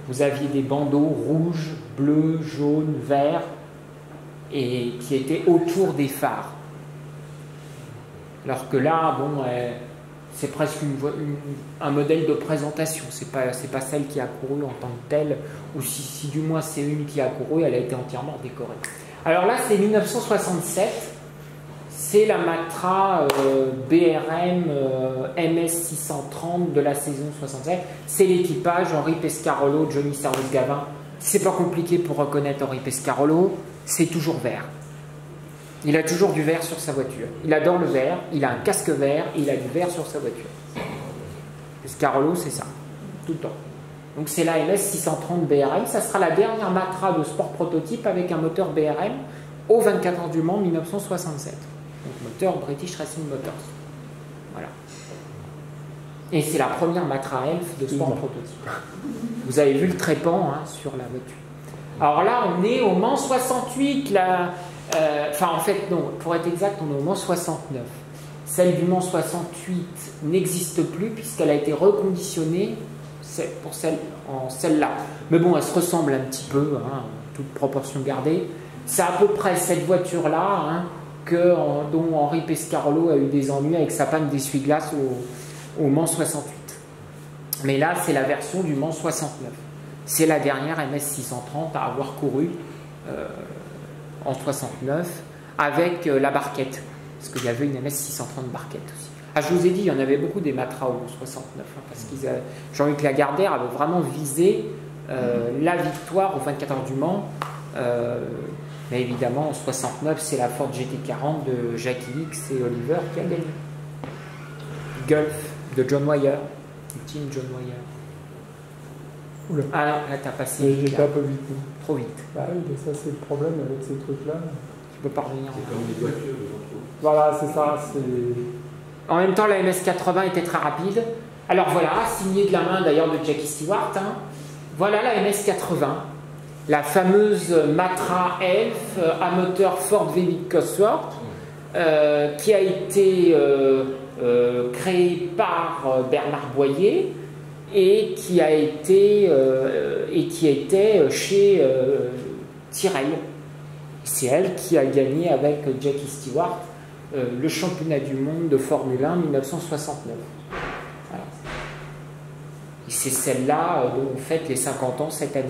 vous aviez des bandeaux rouges, bleus, jaunes, verts, et qui étaient autour des phares. Alors que là, bon, c'est presque un modèle de présentation, c'est pas celle qui a couru en tant que telle, ou si du moins c'est une qui a couru, elle a été entièrement décorée. Alors là, c'est 1967, c'est la Matra BRM MS630 de la saison 67, c'est l'équipage, Henri Pescarolo, Johnny Servoz-Gavin. C'est pas compliqué pour reconnaître Henri Pescarolo, c'est toujours vert. Il a toujours du vert sur sa voiture. Il adore le vert, il a un casque vert, et il a du vert sur sa voiture. Pescarolo, c'est ça, tout le temps. Donc c'est la MS630 BRM, ça sera la dernière Matra de sport prototype avec un moteur BRM au 24 heures du Mans 1967. Donc moteur British Racing Motors. Voilà. Et c'est la première Matra Elf de sport prototype. Vous avez vu le trépan sur la voiture. Alors là, on est au Mans 68, enfin en fait non, pour être exact, on est au Mans 69. Celle du Mans 68 n'existe plus puisqu'elle a été reconditionnée pour celle-là. Mais bon, elle se ressemble un petit peu, toute proportion gardée. C'est à peu près cette voiture-là dont Henri Pescarolo a eu des ennuis avec sa panne d'essuie-glace au Mans 68. Mais là, c'est la version du Mans 69. C'est la dernière MS630 à avoir couru en 69 avec la barquette. Parce qu'il y avait une MS630 barquette aussi. Ah, je vous ai dit, il y en avait beaucoup des Matra au Mans 69. Parce que Jean-Luc Lagardère avait vraiment visé la victoire au 24 heures du Mans. Mais évidemment, en 69, c'est la Ford GT40 de Jackie Hicks et Oliver qui a gagné. Gulf de John Wyer, le team John Wyer. Oula. Ah non, là t'as passé. J'étais un peu vite. Trop vite. Bah oui, mais ça c'est le problème avec ces trucs-là. Tu peux pas revenir. C'est comme les voitures. Voilà, c'est ça. En même temps, la MS80 était très rapide. Alors voilà, signé de la main d'ailleurs de Jackie Stewart. Voilà la MS80. La fameuse Matra Elf à moteur Ford V8 Cosworth qui a été créée par Bernard Boyer et qui était chez Tyrrell. C'est elle qui a gagné avec Jackie Stewart le championnat du monde de Formule 1 1969. Voilà. Et c'est celle-là dont on fête les 50 ans cette année.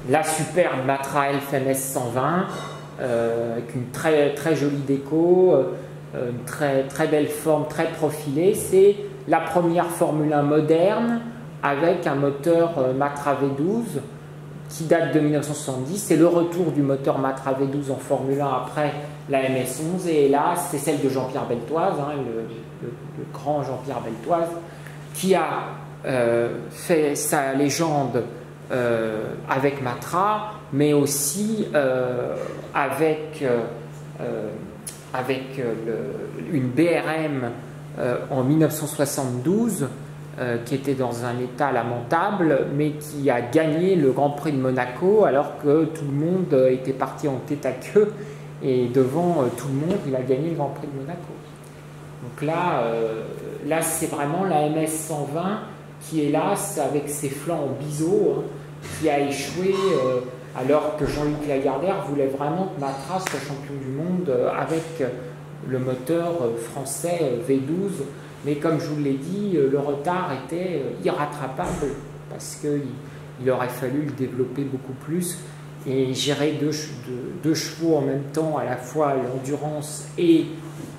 La superbe Matra Elf MS 120 avec une très, très jolie déco, une très, très belle forme, très profilée. C'est la première Formule 1 moderne avec un moteur Matra V12 qui date de 1970. C'est le retour du moteur Matra V12 en Formule 1 après la MS11. Et là, c'est celle de Jean-Pierre Beltoise, le grand Jean-Pierre Beltoise, qui a fait sa légende avec Matra, mais aussi avec une BRM en 1972 qui était dans un état lamentable, mais qui a gagné le Grand Prix de Monaco alors que tout le monde était parti en tête à queue, et devant tout le monde, il a gagné le Grand Prix de Monaco. Donc là c'est vraiment la MS 120 qui, hélas, avec ses flancs en biseau, qui a échoué alors que Jean-Luc Lagardère voulait vraiment que Matra soit champion du monde avec le moteur français V12. Mais comme je vous l'ai dit, le retard était irrattrapable parce qu'il aurait fallu le développer beaucoup plus. Et gérer deux chevaux en même temps, à la fois l'endurance et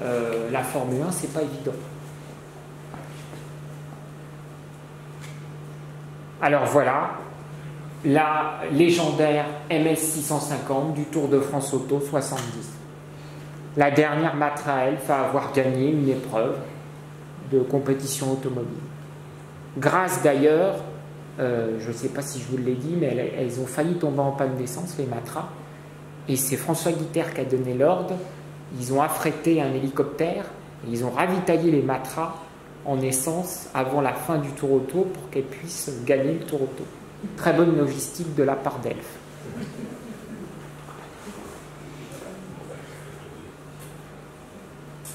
la Formule 1, c'est pas évident. Alors voilà, la légendaire MS650 du Tour de France Auto 70. La dernière Matra Elf à avoir gagné une épreuve de compétition automobile. Grâce d'ailleurs, je ne sais pas si je vous l'ai dit, mais elles ont failli tomber en panne d'essence, les Matra. Et c'est François Guitert qui a donné l'ordre. Ils ont affrété un hélicoptère et ils ont ravitaillé les Matra en essence avant la fin du Tour Auto pour qu'elles puissent gagner le Tour Auto. Très bonne logistique de la part d'Elf.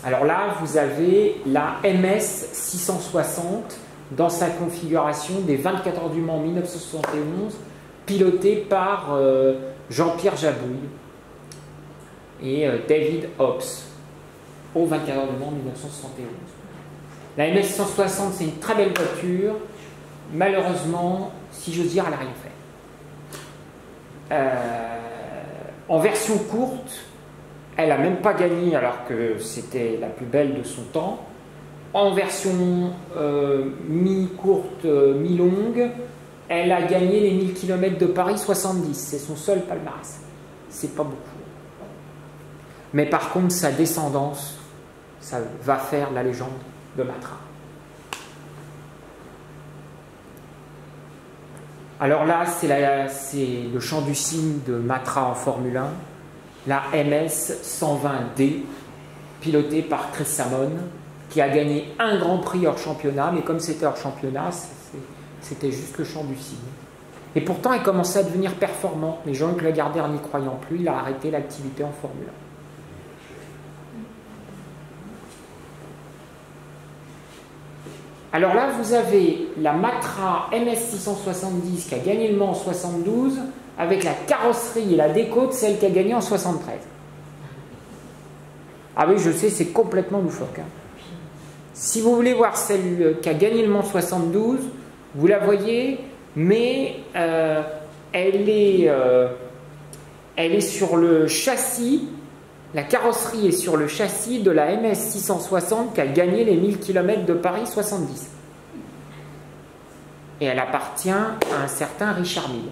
Alors là, vous avez la MS 660 dans sa configuration des 24 heures du Mans 1971, piloté par Jean-Pierre Jabouille et David Hobbs au 24 heures du Mans 1971. La MS 660, c'est une très belle voiture. Malheureusement, si j'ose dire, elle n'a rien fait. En version courte, elle n'a même pas gagné alors que c'était la plus belle de son temps. En version mi-courte, mi-longue, elle a gagné les 1000 km de Paris 70. C'est son seul palmarès. C'est pas beaucoup. Mais par contre, sa descendance, ça va faire la légende de Matra. Alors là, c'est le chant du cygne de Matra en Formule 1, la MS 120D, pilotée par Chris Samon, qui a gagné un Grand Prix hors championnat, mais comme c'était hors championnat, c'était juste le chant du cygne. Et pourtant, elle commençait à devenir performante, mais Jean-Luc Lagardère n'y croyant plus, il a arrêté l'activité en Formule 1. Alors là, vous avez la Matra MS 670 qui a gagné le Mans en 72, avec la carrosserie et la déco de celle qui a gagné en 73. Ah oui, je sais, c'est complètement loufoque. Hein. Si vous voulez voir celle qui a gagné le Mans en 72, vous la voyez, mais elle est sur le châssis, la carrosserie est sur le châssis de la MS 660 qui a gagné les 1000 km de Paris 70. Et elle appartient à un certain Richard Mille.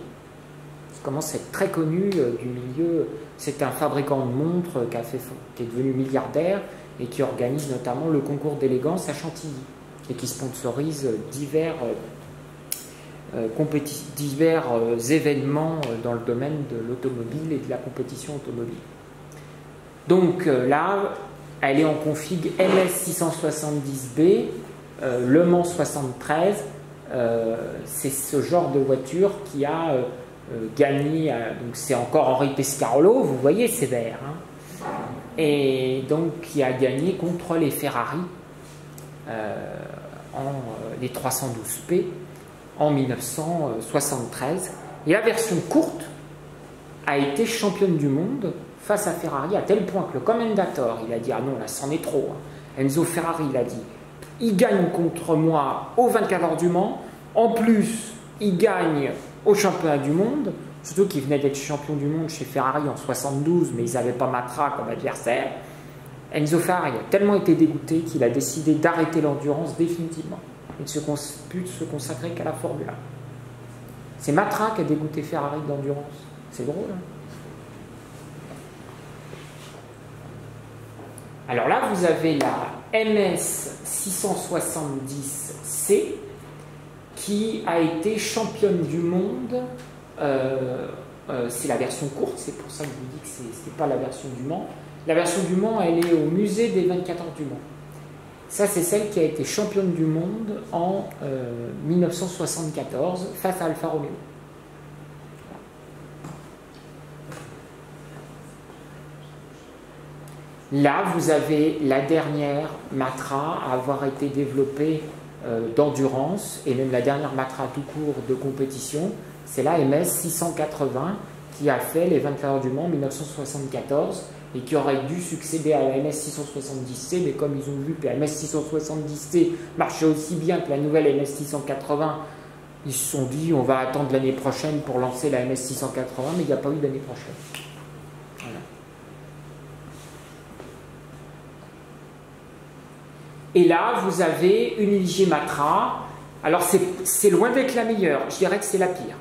Il commence à être très connu du milieu. C'est un fabricant de montres qui est devenu milliardaire et qui organise notamment le concours d'élégance à Chantilly et qui sponsorise divers événements dans le domaine de l'automobile et de la compétition automobile. Donc là, elle est en config MS 670B, Le Mans 73. C'est ce genre de voiture qui a gagné, donc c'est encore Henri Pescarolo, vous voyez, c'est vert, hein, et donc qui a gagné contre les Ferrari, les 312P en 1973. Et la version courte a été championne du monde face à Ferrari, à tel point que le commendateur, il a dit « Ah non, là, c'en est trop. » Enzo Ferrari, il a dit « Il gagne contre moi au 24 heures du Mans. En plus, il gagne au championnat du monde. » Surtout qu'il venait d'être champion du monde chez Ferrari en 72, mais ils n'avaient pas Matra comme adversaire. Enzo Ferrari a tellement été dégoûté qu'il a décidé d'arrêter l'endurance définitivement et de se consacrer qu'à la Formule 1. C'est Matra qui a dégoûté Ferrari de l'endurance. C'est drôle, hein? Alors là, vous avez la MS 670C qui a été championne du monde. C'est la version courte, c'est pour ça que je vous dis que ce n'est pas la version du Mans. La version du Mans, elle est au musée des 24 heures du Mans. Ça, c'est celle qui a été championne du monde en 1974 face à Alfa Romeo. Là, vous avez la dernière Matra à avoir été développée d'endurance, et même la dernière Matra tout court de compétition, c'est la MS 680 qui a fait les 24 heures du Mans en 1974 et qui aurait dû succéder à la MS 670C, mais comme ils ont vu que la MS 670C marchait aussi bien que la nouvelle MS 680, ils se sont dit on va attendre l'année prochaine pour lancer la MS 680, mais il n'y a pas eu d'année prochaine. Voilà. Et là, vous avez une Ligier Matra. Alors, c'est loin d'être la meilleure. Je dirais que c'est la pire.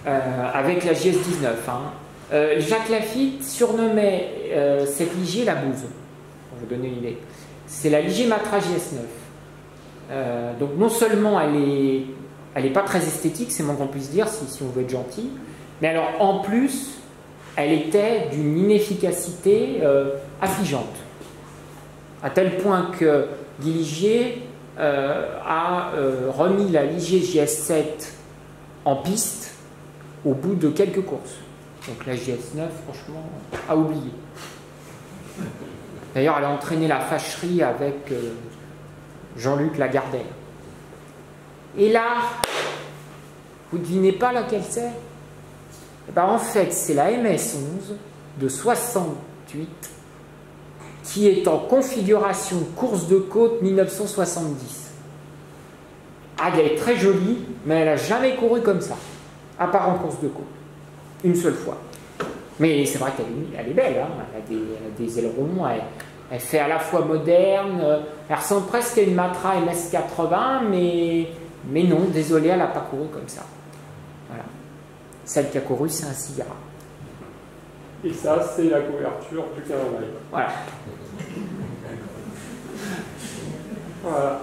Avec la JS19. Hein. Jacques Lafitte surnommait cette Ligier la bouse. Pour vous donner une idée. C'est la Ligier Matra JS9. Donc, non seulement elle est pas très esthétique, c'est moins qu'on puisse dire, si on veut être gentil. Mais alors, en plus, elle était d'une inefficacité affligeante. À tel point que Guy Ligier a remis la Ligier JS7 en piste au bout de quelques courses. Donc la JS9, franchement, a oublié. D'ailleurs, elle a entraîné la fâcherie avec Jean-Luc Lagardère. Et là, vous ne devinez pas laquelle c'est? Eh ben, en fait, c'est la MS-11 de 68 qui est en configuration course de côte 1970. Ah, elle est très jolie, mais elle n'a jamais couru comme ça, à part en course de côte. Une seule fois. Mais c'est vrai qu'elle est belle, hein. Elle a des ailerons, elle fait à la fois moderne, elle ressemble presque à une Matra MS-80, mais non, désolé, elle n'a pas couru comme ça. Voilà. Celle qui a couru, c'est un Sierra. Et ça, c'est la couverture du calendrier. Voilà. Voilà.